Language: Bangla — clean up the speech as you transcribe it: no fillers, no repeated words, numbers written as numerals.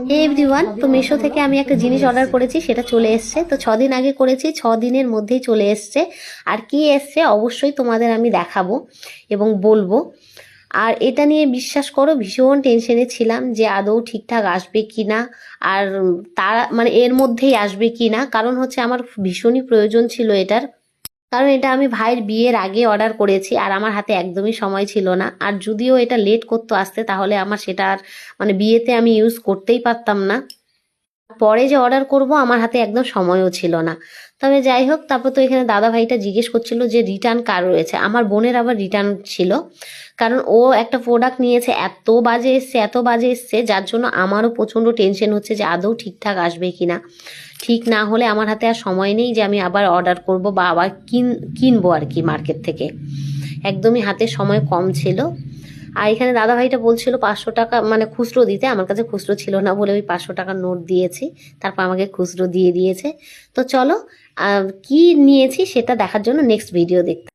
হে এভরিওয়ান, তো মিশো থেকে আমি একটা জিনিস অর্ডার করেছি, সেটা চলে এসছে। তো 6 দিন আগে করেছি, 6 দিনের মধ্যেই চলে এসছে। আর কি এসছে অবশ্যই তোমাদের আমি দেখাবো এবং বলবো। আর এটা নিয়ে বিশ্বাস করো ভীষণ টেনশনে ছিলাম যে আদৌ ঠিকঠাক আসবে কি না, আর তারা মানে এর মধ্যেই আসবে কি না। কারণ হচ্ছে আমার ভীষণই প্রয়োজন ছিল এটার। কারণ এটা আমি ভাইয়ের বিয়ের আগে অর্ডার করেছি, আর আমার হাতে একদমই সময় ছিল না। আর যদিও এটা লেট করতো আসতে, তাহলে আমার সেটা আর মানে বিয়েতে আমি ইউজ করতেই পারতাম না। পরে যে অর্ডার করব আমার হাতে একদম সময়ও ছিল না। তবে যাই হোক, তারপর তো এখানে দাদা ভাইটা জিজ্ঞেস করছিল যে রিটার্ন কার রয়েছে। আমার বোনের আবার রিটার্ন ছিল, কারণ ও একটা প্রোডাক্ট নিয়েছে, এত বাজে এসছে এত বাজে এসছে, যার জন্য আমারও প্রচণ্ড টেনশন হচ্ছে যে আদৌ ঠিকঠাক আসবে কি না। ঠিক না হলে আমার হাতে আর সময় নেই যে আমি আবার অর্ডার করব বা আবার কিনবো আর কি মার্কেট থেকে। একদমই হাতে সময় কম ছিল। আর এখানে দাদা ভাইটা বলছিল 500 টাকা মানে খুচরো দিতে, আমার কাছে খুচরো ছিল না বলে ওই 500 টাকার নোট দিয়েছি, তারপর আমাকে খুচরো দিয়ে দিয়েছে। তো চলো কি নিয়েছি সেটা দেখার জন্য নেক্সট ভিডিও দেখতে